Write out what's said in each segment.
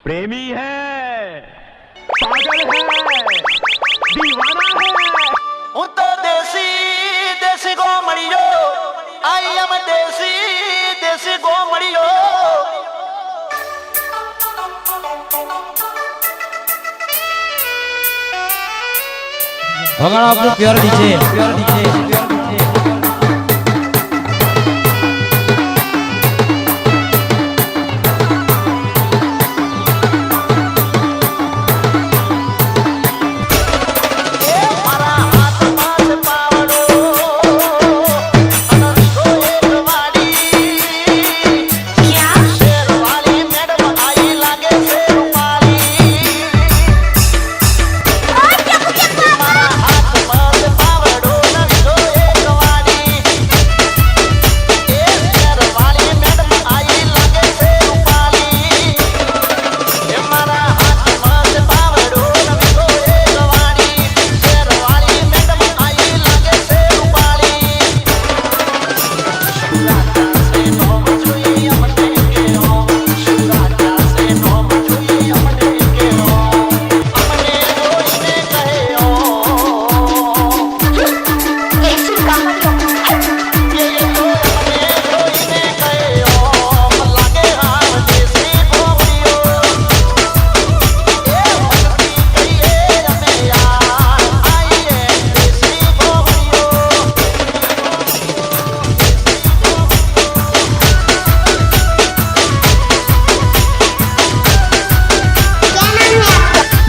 प्रेमी है, पागल है, दीवाना है। હું તો દેશી દેશી ગો મળ્યો, આઈ એમ દેશી દેશી ગો મળ્યો। ભગવાન આપણું pure DJ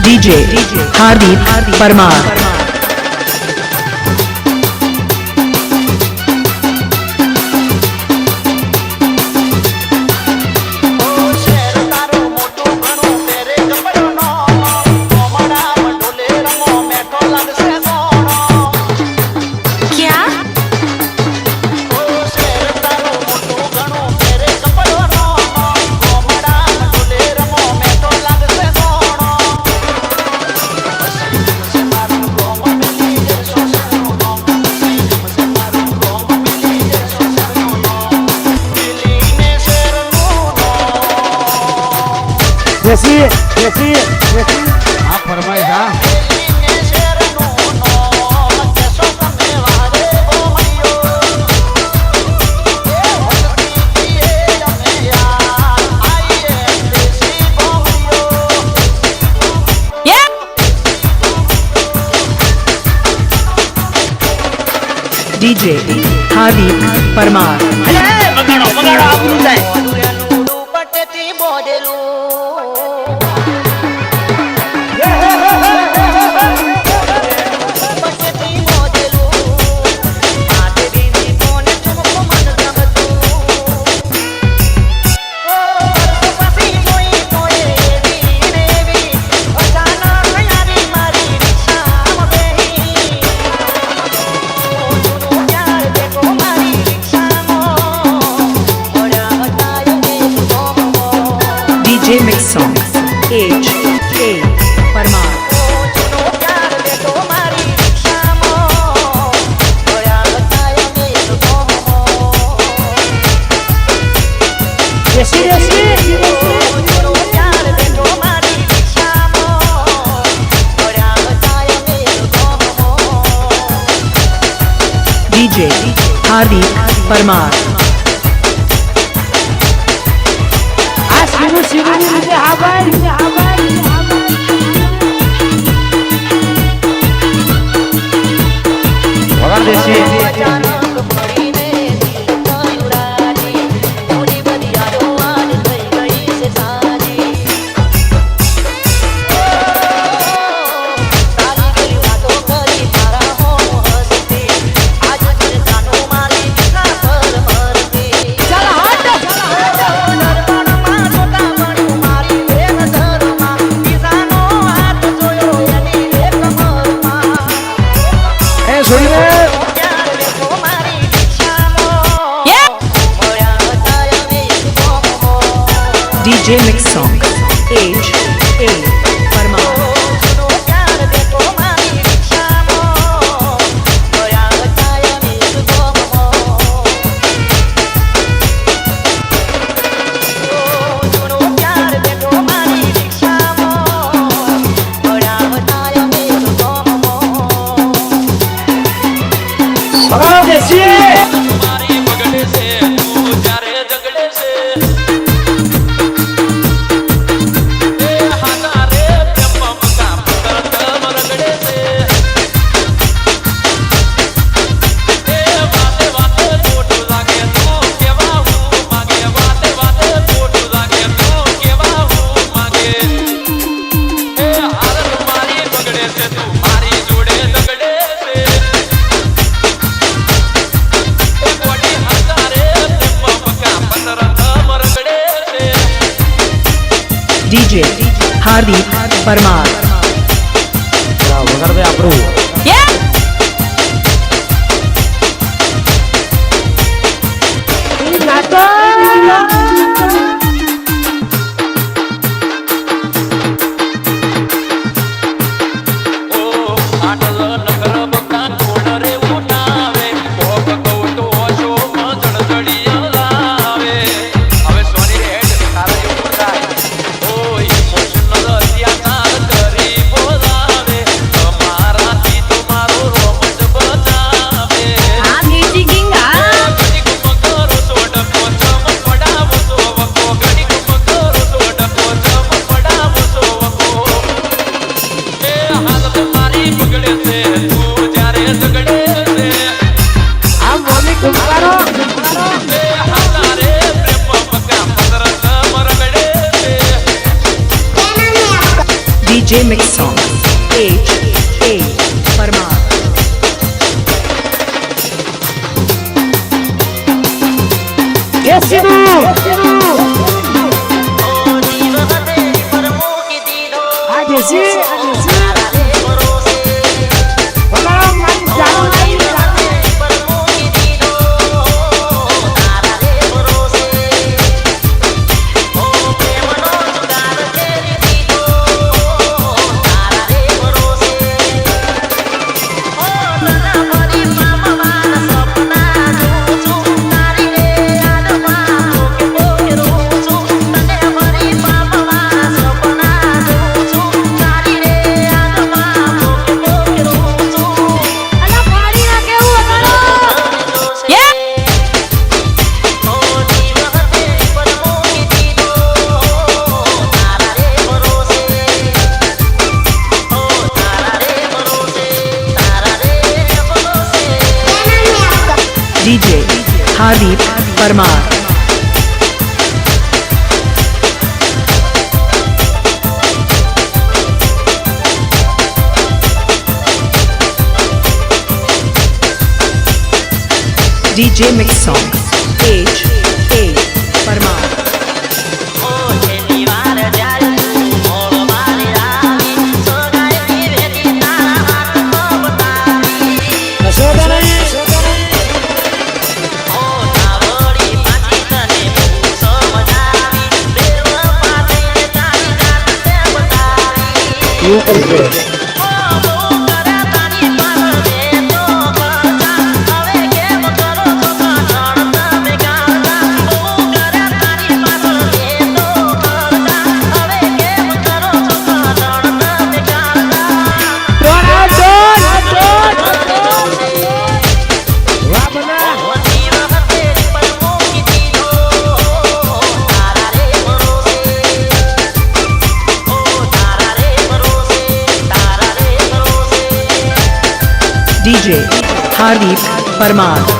DJ Hardik Parmar. આ ફરમાઈશ હા डीजे हार्दिक परमार। बगाड़ो बगाड़ो आपू जाए। DJ mix song H.A. Parmar. DJ Hardik Parmar. ભગવાન દેશી DJ mix song H.A. Parmar. મારી બગડે છે તું જ્યારે ઝગડે છે એ હાના રે પ્રેમમાં મકા તરત રગડે છે એ વાતે વાતે ખોટું લાગે તું કેવા હું માગે વાતે વાતે ખોટું લાગે તું કેવા હું માગે એ હાલત મારી બગડે છે તું મારી જોડે ઝગડે છે DJ Hardeep Parmar. વગર ભાઈ આપણું DJ Mix Song H.A. Parmar. DJ Hardeep Parmar. DJ Mix Song H.A. Parmar. DJ Hardeep Parmar.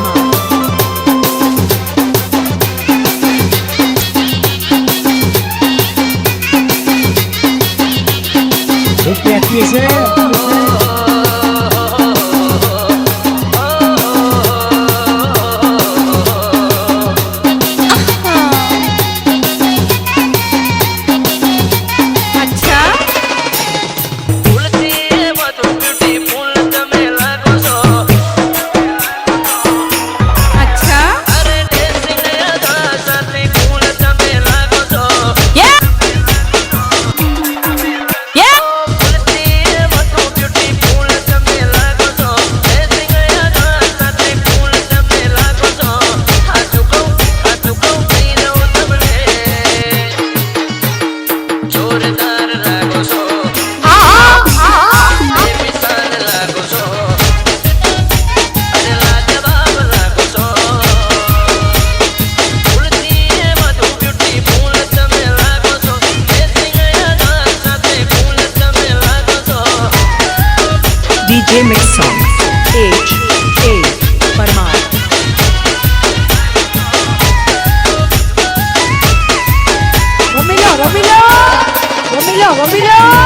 DJ Mix Song H A Parmar rummy law